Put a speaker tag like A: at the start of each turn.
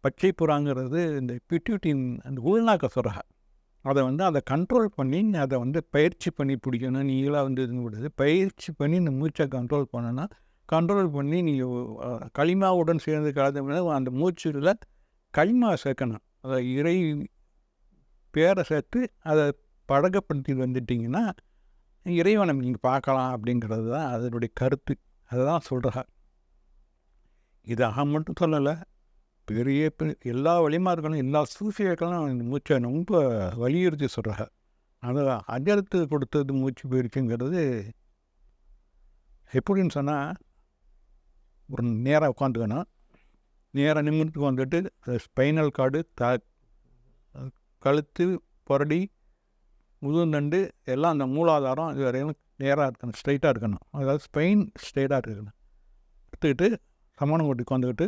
A: பச்சை புறாங்கிறது இந்த பிட்யூட்டின் அந்த உள்நாக்க சுரகா. அதை கண்ட்ரோல் பண்ணி அதை பயிற்சி பண்ணி பிடிக்கணும். நீங்களாக இது விடுது பயிற்சி பண்ணி இந்த மூச்சை கண்ட்ரோல் பண்ணணும்னா கண்ட்ரோல் பண்ணி நீங்கள் களிமாவுடன் சேர்ந்து கலந்து அந்த மூச்சில் களிமா சேர்க்கணும். அதை இறை பேரை சேர்த்து அதை பழக்கப்படுத்தி வந்துட்டிங்கன்னா இறைவனை நீங்கள் பார்க்கலாம் அப்படிங்கிறது தான் அதனுடைய கருத்து. அதை தான் சொல்கிறா. இதாக மட்டும் சொல்லலை, பெரிய எல்லா வழிமார்களும் எல்லா சூஃபியர்களும் இந்த மூச்சை ரொம்ப வலியுறுத்தி சொல்கிறாங்க. அதை அஜரத்து கொடுத்தது மூச்சு போயிருக்குங்கிறது எப்படின்னு சொன்னால், ஒரு நேராக உட்காந்துக்கணும். நேராக நிமிர்ந்து வந்துட்டு ஸ்பைனல் கார்டு, கழுத்து, புரடி, முதுந்தண்டு எல்லாம் அந்த மூலாதாரம் இது வரையும் நேராக இருக்கணும், ஸ்ட்ரைட்டாக இருக்கணும். அதாவது ஸ்பைன் ஸ்ட்ரைட்டாக இருக்கணும். எடுத்துக்கிட்டு சமணம் கொட்டி உட்காந்துக்கிட்டு